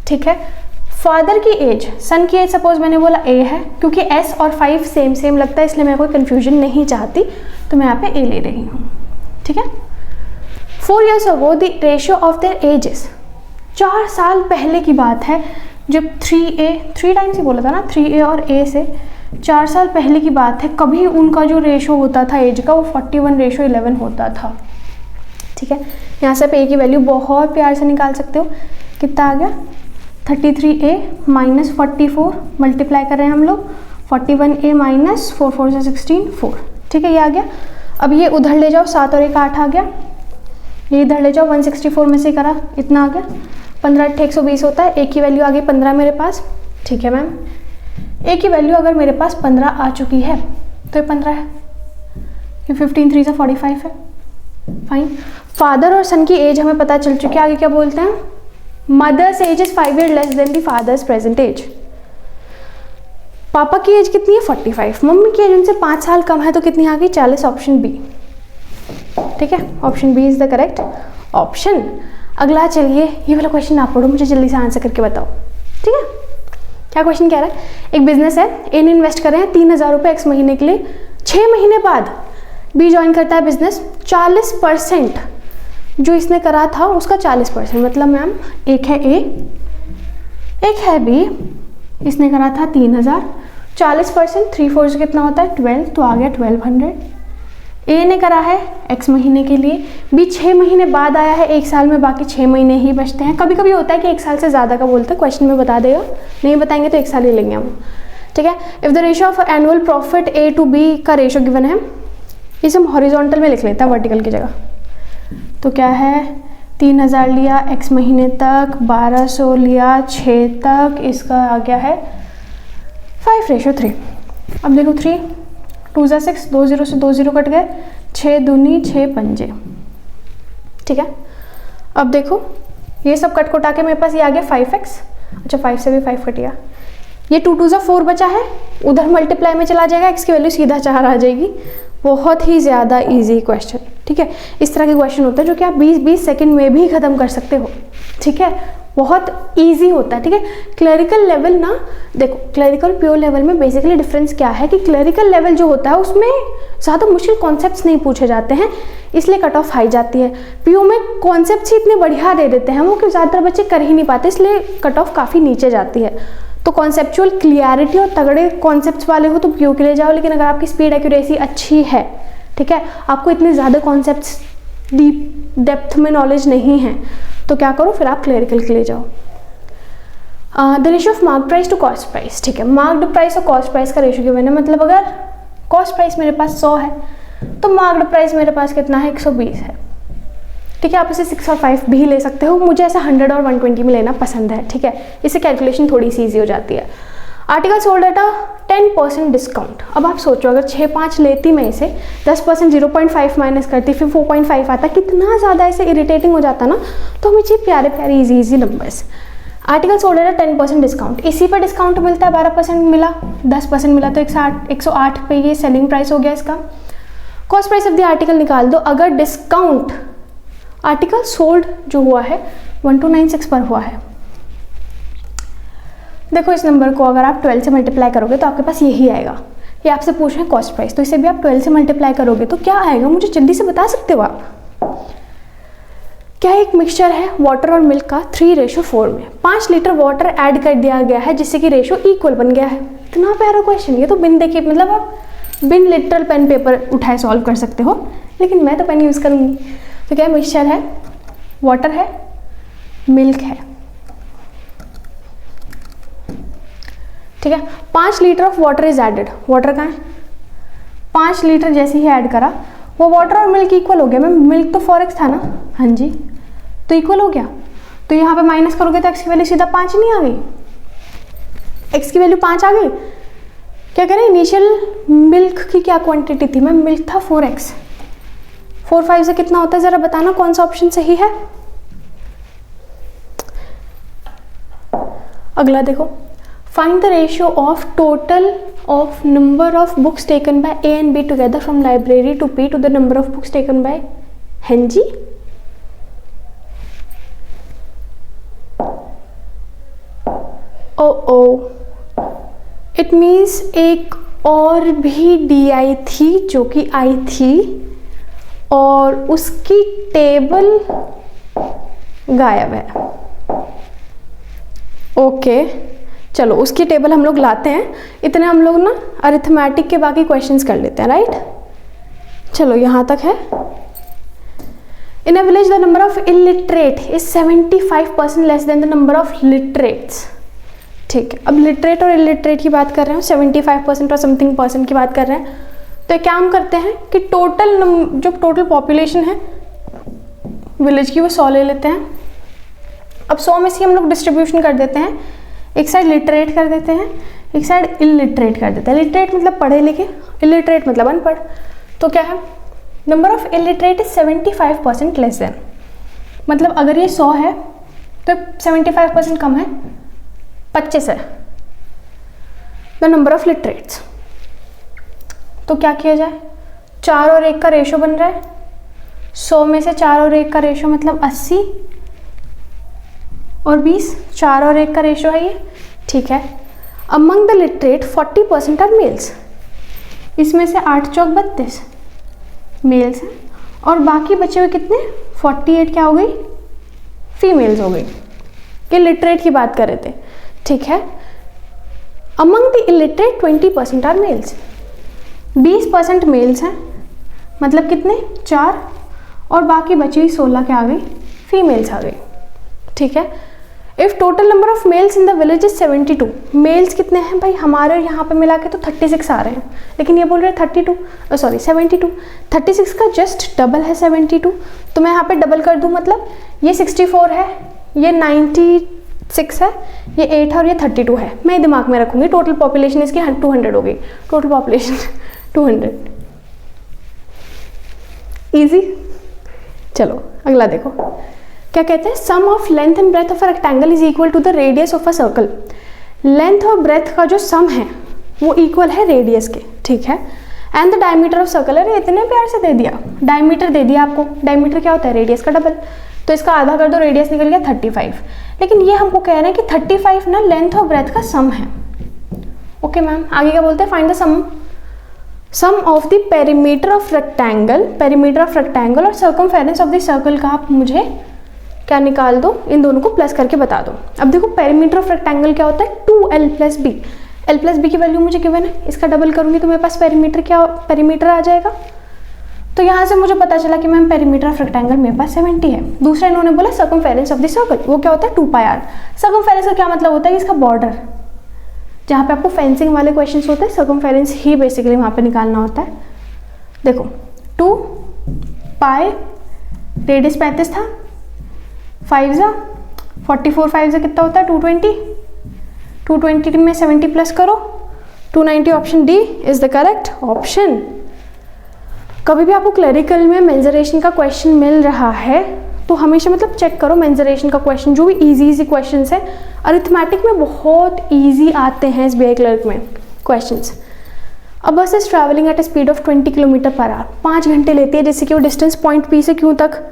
ठीक है। फादर की एज, सन की एज सपोज मैंने बोला A है, क्योंकि S और 5 सेम लगता है, इसलिए मैं कोई कंफ्यूजन नहीं चाहती, तो मैं यहाँ पे A ले रही हूँ, ठीक है। 4 years ago the ratio of their edges, 4 साल पहले की बात है, जब 3 टाइम्स ही बोला था ना, 3A और A से 4 साल पहले की बात है, कभी उनका जो रेशो होता था एज का वो 41:11 होता था, ठीक है। यहाँ से आप A की वैल्यू बहुत प्यार से निकाल सकते हो। कितना आ गया? 33A माइनस 44, मल्टीप्लाई कर रहे हैं हम लोग, 41A माइनस 4 4 से 16 4, ठीक है, ये आ गया। अब ये उधर ले जाओ, 7 और 1 8 आ गया, ये इधर ले जाओ, 164 में से करा, इतना आ गया। 15 8 120 होता है। A की वैल्यू आ गई 15 मेरे पास, ठीक है मैम। A की वैल्यू अगर मेरे पास 15 आ चुकी है तो ये 15 है, ये 15 3 से 45 है, फाइन। फादर और सन की एज हमें पता चल चुकी है। आगे क्या बोलते हैं? Mother's age is 5 years less than the father's present age. पापा की एज कितनी है? 45। मम्मी की एज उनसे 5 साल कम है, तो कितनी आ गई? 40। ऑप्शन बी, ठीक है, option B is the correct option. अगला चलिए, ये वाला क्वेश्चन आप पढ़ो, मुझे जल्दी से आंसर करके बताओ, ठीक है। क्या क्वेश्चन कह रहा है? एक बिजनेस है, ए ने इन्वेस्ट कर रहे हैं 3000 रुपये x महीने के लिए। 6 महीने बाद बी ज्वाइन करता है बिजनेस। 40% जो इसने करा था उसका 40%, मतलब मैम एक है ए, एक है बी, इसने करा था 3000, 40%, 3 4 से कितना होता है? 12, तो आ गया 1200। ए ने करा है x महीने के लिए, बी 6 महीने बाद आया है, 1 साल में बाकी 6 महीने ही बचते हैं। कभी कभी होता है कि 1 साल से ज़्यादा का बोलते हैं, क्वेश्चन में बता देगा, नहीं बताएंगे तो 1 साल ही लेंगे हम, ठीक है। If the ratio of annual profit A to B का रेशियो गिवन है, इसे हम हॉरिजॉन्टल में लिख लेते हैं वर्टिकल की जगह। तो क्या है? 3000 लिया x महीने तक, 1200 लिया 6 तक, इसका आ गया है 5:3। अब देखो 3 2 जा 6, 2 0 से 2 0 कट गए, 6 दूनी 6 पंजे, ठीक है। अब देखो ये सब कट कोटा के मेरे पास ये आ गया 5x, अच्छा 5 से भी 5 कट गया, ये 2 2 जा 4 बचा है, उधर मल्टीप्लाई में चला जाएगा, x की वैल्यू सीधा 4 आ जाएगी। बहुत ही ज़्यादा इजी क्वेश्चन, ठीक है। इस तरह के क्वेश्चन होते हैं जो कि आप 20-20 सेकंड में भी ख़त्म कर सकते हो, ठीक है, बहुत इजी होता है, ठीक है। क्लरिकल लेवल ना, देखो क्लरिकल प्योर लेवल में बेसिकली डिफरेंस क्या है कि क्लरिकल लेवल जो होता है उसमें ज़्यादा मुश्किल कॉन्सेप्ट्स नहीं पूछे जाते हैं, इसलिए कट ऑफ हाई जाती है। पीयू में कॉन्सेप्ट्स ही इतने बढ़िया दे देते हैं वो कि ज़्यादातर बच्चे कर ही नहीं पाते, इसलिए कट ऑफ काफ़ी नीचे जाती है। तो कॉन्सेप्चुअल क्लियरिटी और तगड़े कॉन्सेप्ट्स वाले हो तो पीयू के लिए जाओ, लेकिन अगर आपकी स्पीड एक्यूरेसी अच्छी है, ठीक है, आपको इतने ज़्यादा कॉन्सेप्ट्स डीप डेप्थ में नॉलेज नहीं है, तो क्या करो फिर आप क्लरिकल के लिए जाओ। The ratio of mark price to cost price, ठीक है। मार्क्ड प्राइस और कॉस्ट प्राइस का रेशियो गिवन है, मतलब अगर कॉस्ट प्राइस मेरे पास 100 है तो मार्क्ड प्राइस मेरे पास कितना है? 120 है, ठीक है। आप इसे 6 और 5 भी ले सकते हो, मुझे ऐसा 100 और 120 में लेना पसंद है, ठीक है, इससे कैलकुलेशन थोड़ी सी ईजी हो जाती है। Article sold at 10% discount. अब आप सोचो अगर 6-5 लेती मैं इसे, 10% 0.5 माइनस करती, फिर 4.5 आता, कितना ज़्यादा ऐसे इरिटेटिंग हो जाता ना, तो हमें चाहिए प्यारे प्यारे easy numbers. Article sold at 10% discount, इसी पर डिस्काउंट मिलता है, 12% मिला, 10% मिला तो 108 पे ये सेलिंग प्राइस हो गया इसका। Cost price of the article निकाल दो, अगर डिस्काउंट आर्टिकल सोल्ड जो हुआ है 1296 पर हुआ है। देखो इस नंबर को अगर आप 12 से मल्टीप्लाई करोगे तो आपके पास यही आएगा, ये आपसे पूछ रहे हैं कॉस्ट प्राइस, तो इसे भी आप 12 से मल्टीप्लाई करोगे तो क्या आएगा, मुझे जल्दी से बता सकते हो आप? क्या एक मिक्सचर है वाटर और मिल्क का 3:4 में 5 लीटर वाटर ऐड कर दिया गया है जिससे कि रेशो इक्वल बन गया है। इतना प्यारा क्वेश्चन, ये तो बिन देखे मतलब आप बिन लिटरल पेन पेपर उठाए सॉल्व कर सकते हो, लेकिन मैं तो पेन यूज़ करूँगी। तो क्या मिक्सचर है, वाटर है, मिल्क है, ठीक है। 5 litre of water is added, water कहाँ है, 5 लीटर जैसे ही ऐड करा वो वाटर और मिल्क इक्वल हो गया। मैम मिल्क तो 4x था ना, हाँ जी, तो इक्वल हो गया। तो यहाँ पे माइनस करोगे तो x की वैल्यू सीधा 5 नहीं आ गई, x की वैल्यू 5 आ गई। क्या करें, इनिशियल मिल्क की क्या क्वांटिटी थी, मैम मिल्क था 4x, 4 5 से कितना होता है ज़रा बताना, कौन सा ऑप्शन सही है। अगला देखो, find the ratio of total of number of books taken by A and B together from library to P to the number of books taken by Henji। It means एक और भी DI थी जो कि आई थी और उसकी टेबल गायब है। ओके चलो उसकी टेबल हम लोग लाते हैं, इतने हम लोग ना अरिथमेटिक के बाकी क्वेश्चंस कर लेते हैं, राइट। चलो यहाँ तक है। In a village the number of illiterate is 75% less than the number of literates. ठीक है, अब लिटरेट और इलिटरेट की बात कर रहे हैं, 75% और समथिंग परसेंट की बात कर रहे हैं। तो एक काम करते हैं कि जो टोटल पॉपुलेशन है विलेज की वो 100 ले लेते हैं। अब 100 में से हम लोग डिस्ट्रीब्यूशन कर देते हैं, एक साइड लिटरेट कर देते हैं, एक साइड इलिटरेट कर देते हैं। लिटरेट मतलब पढ़े लिखे, इलिटरेट मतलब अनपढ़। तो क्या है, number of illiterate is 75% less then, मतलब अगर ये 100 है तो 75% कम है, 25 है द नंबर ऑफ लिटरेट्स। तो क्या किया जाए, 4 और 1 का रेशो बन रहा है, 100 में से 4 और 1 का रेशो मतलब 80 और 20, 4 और 1 का रेशो है ये, ठीक है। Among the literate 40% are males, इसमें से 8 चौक 32 मेल्स हैं और बाकी बचे हुए कितने 48 क्या हो गई, फीमेल्स हो गई। ये लिटरेट की बात कर रहे थे, ठीक है। Among the illiterate 20% are males, 20% males हैं, मतलब कितने 4, और बाकी बची हुई 16 क्या आ गई, फीमेल्स आ गई, ठीक है। If total number of males in the village is 72, males कितने हैं भाई हमारे यहाँ पे मिला के तो 36 आ रहे हैं, लेकिन ये बोल रहे हैं 72, 36 का जस्ट डबल है 72, तो मैं यहाँ पे डबल कर दूँ, मतलब ये 64 है, ये 96 है, ये 8 है और ये 32 है। मैं दिमाग में रखूँगी, टोटल पॉपुलेशन इसकी 200 हो गई, टोटल पॉपुलेशन 200, ईजी। चलो अगला देखो, क्या कहते हैं, sum of length and breadth of a rectangle is equal to the radius of a circle. Length और ब्रेथ का जो सम है वो इक्वल है रेडियस के, ठीक है। And the diameter of circle, अरे इतने प्यार से दे दिया, डायमीटर दे दिया आपको, डायमीटर क्या होता है, रेडियस का डबल, तो इसका आधा कर दो, रेडियस निकल गया 35। लेकिन ये हमको कह रहे हैं कि 35 ना लेंथ और ब्रेथ का सम है। ओके मैम, आगे क्या बोलते हैं, find the sum of the perimeter of rectangle और सर्कमफेरेंस ऑफ द सर्कल का आप मुझे क्या निकाल दो, इन दोनों को प्लस करके बता दो। अब देखो पेरीमीटर ऑफ रेक्टेंगल क्या होता है, 2l + b, l + b की वैल्यू मुझे गिवन है, इसका डबल करूंगी तो मेरे पास पेरीमीटर आ जाएगा। तो यहाँ से मुझे पता चला कि मैम पेरीमीटर ऑफ रेक्टेंगल मेरे पास 70 है। दूसरा इन्होंने बोला सर्कमफेरेंस ऑफ द सर्कल, वो क्या होता है 2πr। सर्कमफेरेंस का क्या मतलब होता है, इसका बॉर्डर, जहाँ पे आपको फेंसिंग वाले क्वेश्चन होते हैं सर्कमफेरेंस ही बेसिकली वहाँ पे निकालना होता है। देखो 2π, रेडियस 35 था, 5 जा 44, 5 जा कितना होता है 220, 220 में 70 प्लस करो 290, option D is the correct option. कभी भी आपको क्लरिकल में मेंजरेशन का क्वेश्चन मिल रहा है तो हमेशा मतलब चेक करो मेंजरेशन का क्वेश्चन, जो भी इजी क्वेश्चन है। अरिथमेटिक में बहुत ईजी आते हैं SBI क्लर्क में क्वेश्चंस। अब बस is travelling eight A speed of 20 km/h, 5 घंटे लेती है जैसे कि वो डिस्टेंस पॉइंट P से Q तक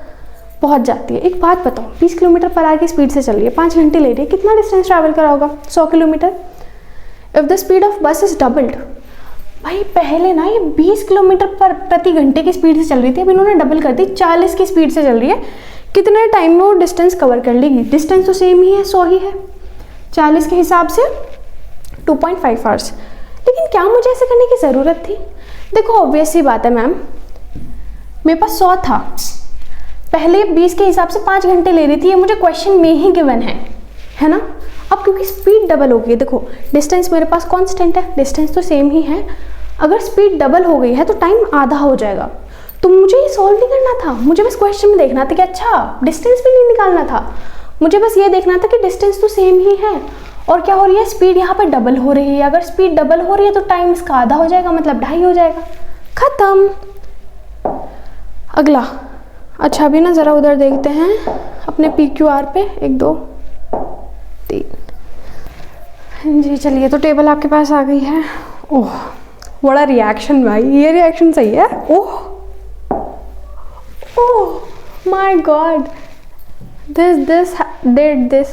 पहुंच जाती है। एक बात बताओ, 20 km/h की स्पीड से चल रही है, 5 घंटे ले रही है, कितना डिस्टेंस ट्रैवल करा होगा, 100 kilometre. If the speed of बस इज डबल्ड, भाई पहले ना ये 20 किलोमीटर पर प्रति घंटे की स्पीड से चल रही थी, अब इन्होंने डबल कर दी, 40 की स्पीड से चल रही है। कितने टाइम में वो डिस्टेंस कवर कर लेगी? डिस्टेंस तो सेम ही है, 100 ही है, 40 के हिसाब से 2.5 आवर्स। लेकिन क्या मुझे ऐसे करने की ज़रूरत थी? देखो ऑब्वियस सी बात है मैम, मेरे पास 100 था, पहले 20 के हिसाब से 5 घंटे ले रही थी, ये मुझे क्वेश्चन में ही गिवन है ना। अब क्योंकि स्पीड डबल हो गई है, देखो डिस्टेंस मेरे पास कांस्टेंट है, डिस्टेंस तो सेम ही है, अगर स्पीड डबल हो गई है तो टाइम आधा हो जाएगा। तो मुझे ये सॉल्व नहीं करना था, मुझे बस क्वेश्चन में देखना था कि अच्छा डिस्टेंस भी नहीं निकालना था, मुझे बस ये देखना था कि डिस्टेंस तो सेम ही है और क्या हो रही है, स्पीड यहाँ पर डबल हो रही है। अगर स्पीड डबल हो रही है तो टाइम इसका आधा हो जाएगा, मतलब 2.5 हो जाएगा, खत्म। अगला, अच्छा अभी ना ज़रा उधर देखते हैं अपने PQR पे, 1 2 3 जी। चलिए तो टेबल आपके पास आ गई है। ओह बड़ा रिएक्शन भाई, ये रिएक्शन सही है। Oh oh my God, this did this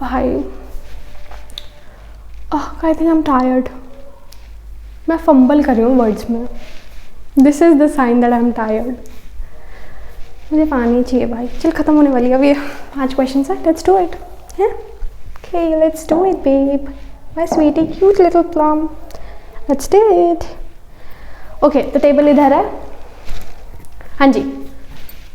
भाई। I think I am tired, मैं फंबल कर रही हूँ वर्ड्स में, this is the sign that I am tired. मुझे पानी चाहिए भाई। चल खत्म होने वाली है अब ये 5 क्वेश्चन है, let's do it. Okay, let's do it babe, my sweetie cute little plum, let's do it। okay, तो टेबल इधर है, हाँ जी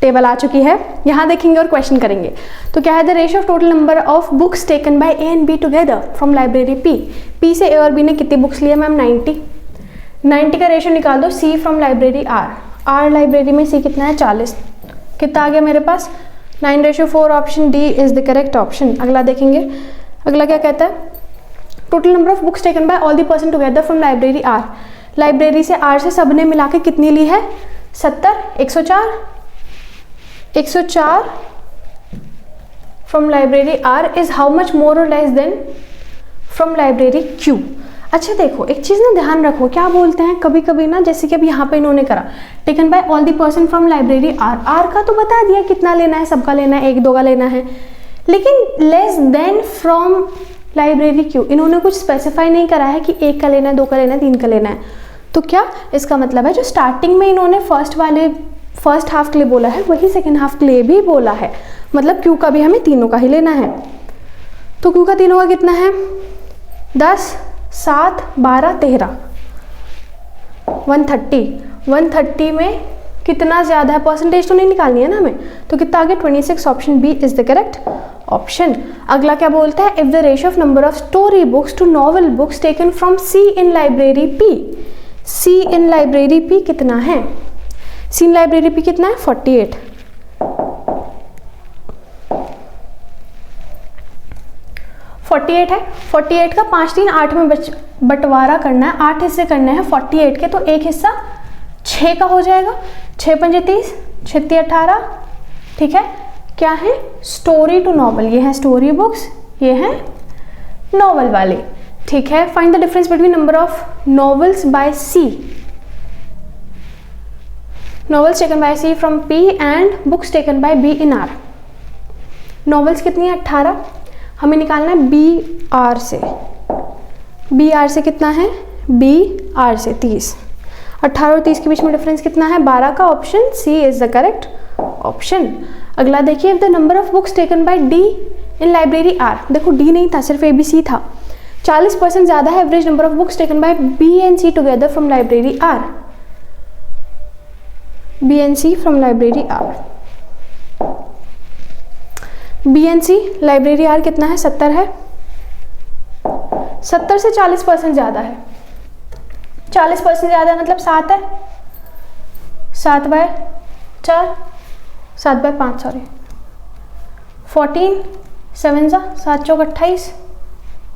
टेबल आ चुकी है, यहाँ देखेंगे और क्वेश्चन करेंगे। तो क्या है, the ratio of total number of books taken bye A and B together from library P से ए और बी ने कितनी बुक्स लिए मैम? 90 का रेशियो निकाल दो, C from library R library में सी कितना है? 40। कितना आ गया मेरे पास? 9:4। Option D is the correct option. अगला देखेंगे, अगला क्या कहता है, total number of books taken by all the person together from library R, library से आर से सबने मिला के कितनी ली है? 70। 104 from library R is how much more और less than from library Q. अच्छा देखो एक चीज़ ना ध्यान रखो, क्या बोलते हैं कभी कभी ना, जैसे कि अब यहाँ पे इन्होंने करा taken by all the person from library R का तो बता दिया कितना लेना है, सबका लेना है, 1 2 का लेना है, लेकिन less than from library Q इन्होंने कुछ स्पेसिफाई नहीं करा है कि 1 का लेना है, 2 का लेना है, 3 का लेना है। तो क्या इसका मतलब है जो स्टार्टिंग में इन्होंने फर्स्ट हाफ के लिए बोला है वही सेकेंड हाफ के लिए भी बोला है, मतलब क्यू का भी हमें तीनों का ही लेना है। तो क्यू का तीनों का कितना है? 10 7 12 13 130 में कितना ज़्यादा है? परसेंटेज तो नहीं निकालनी है ना हमें, तो कितना आ गया? 26। Option B is the correct option. अगला क्या बोलता है, if the ratio of number of story books to novel books taken from C in library P, C in library P कितना है? सी इन लाइब्रेरी पी कितना है? 48। 48 है, 48 का 5 3 8 में बंटवारा करना है, 8 हिस्से करने हैं 48 के, तो एक हिस्सा 6 का हो जाएगा, 6 पंजे 30, 6 18। ठीक है, क्या है? स्टोरी टू नॉवल, ये है स्टोरी बुक्स, ये है नॉवल वाले। ठीक है, find the difference between number of novels by C, novels taken by C from P and books taken by B in R. Novels कितनी है? 18, हमें निकालना है बी आर से, बी आर से कितना है? बी आर से 30। 18 और 30 के बीच में डिफरेंस कितना है? 12 का। Option C is the correct option. अगला देखिए, if the number of books taken by D in library R, देखो डी नहीं था, सिर्फ ABC था, 40% ज़्यादा है average number of books taken by B and C together from library R, B and C from library R. B and C library R कितना है? 70 है, 70 से 40% ज़्यादा है, 40% ज़्यादा मतलब 7 है, 7/4, 7/5 सॉरी, 14, 7 7 चौक 28,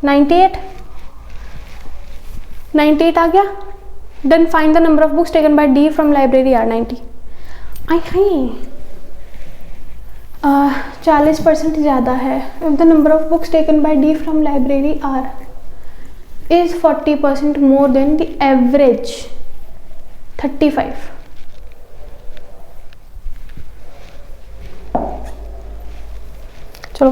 98 आ गया। Then find the number of books taken by D from library R, 90। आई 40% ज़्यादा है, if the number of books taken by D from library R is 40% more than the average, 35। चलो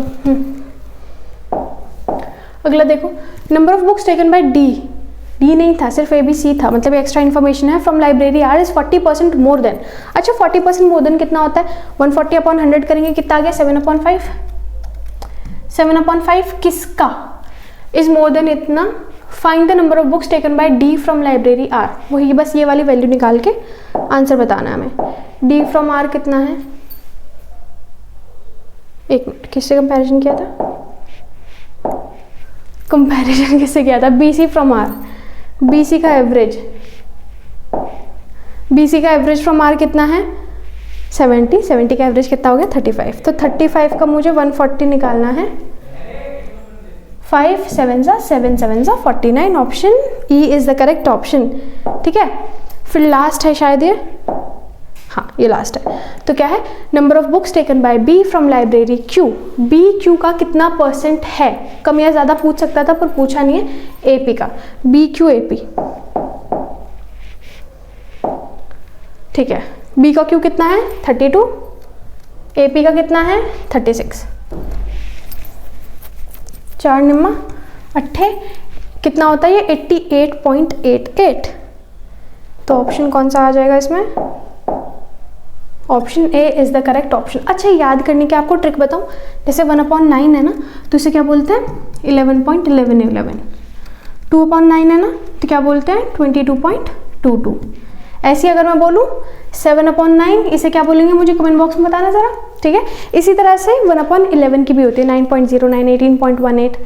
अगला देखो, number of books taken by D D नहीं था, सिर्फ A B C था, मतलब एक्स्ट्रा इन्फॉर्मेशन है। From library R is 40% more than. अच्छा 40% मोर देन कितना होता है? 140/100 करेंगे कितना आ गया? 7/5। 7/5 किसका इज मोर देन इतना? Find the number of books taken by D from library R. वही बस ये वाली वैल्यू निकाल के आंसर बताना है हमें। डी फ्रॉम आर कितना है? एक मिनट, किससे कंपैरिजन किया था? कंपैरिजन किससे किया था? BC from R. बीसी का एवरेज, बीसी का एवरेज फ्रॉम आर कितना है? 70। 70 का एवरेज कितना हो गया? 35। तो 35 का मुझे 140 निकालना है। 5 7 7 7 49। Option E is the correct option. ठीक है, फिर लास्ट है शायद ये, हाँ ये लास्ट है। तो क्या है? Number of books taken by B from library Q. B Q का कितना % है? कम या ज़्यादा पूछ सकता था पर पूछा नहीं है। एपी का, बी क्यू एपी। ठीक है, बी का क्यू कितना है? 32। एपी का कितना है? 36। 4 निम्मा 8 कितना होता है ये? 88.88। तो ऑप्शन कौन सा आ जाएगा इसमें? Option A is the correct option. अच्छा याद करने की आपको ट्रिक बताऊं, जैसे 1/9 है ना, तो इसे क्या बोलते हैं? 11.1111। 2/9 है ना, तो क्या बोलते हैं? 22.22। ऐसी अगर मैं बोलूं 7/9, इसे क्या बोलेंगे? मुझे कमेंट बॉक्स में बताना ज़रा। ठीक है, इसी तरह से 1/11 की भी होती है, 9.09, 18.18,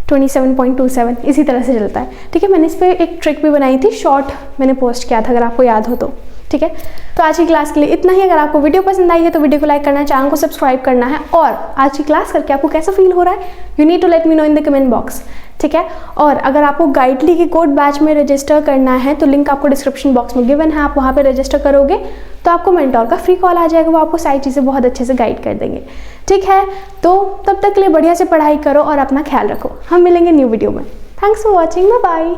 27.27, इसी तरह से चलता है। ठीक है, मैंने इस पर एक ट्रिक भी बनाई थी, शॉर्ट मैंने पोस्ट किया था, अगर आपको याद हो तो। ठीक है, तो आज की क्लास के लिए इतना ही। अगर आपको वीडियो पसंद आई है तो वीडियो को लाइक करना है, चैनल को सब्सक्राइब करना है। और आज की क्लास करके आपको कैसा फील हो रहा है? You need to let me know in the comment box. ठीक है, और अगर आपको गाइडली की कोड बैच में रजिस्टर करना है तो लिंक आपको डिस्क्रिप्शन बॉक्स में गिवन है, आप वहाँ पे रजिस्टर करोगे तो आपको मेंटोर का फ्री कॉल आ जाएगा, वो आपको सारी चीज़ें बहुत अच्छे से गाइड कर देंगे। ठीक है, तो तब तक के लिए बढ़िया से पढ़ाई करो और अपना ख्याल रखो। हम मिलेंगे न्यू वीडियो में। Thanks for watching, bye bye.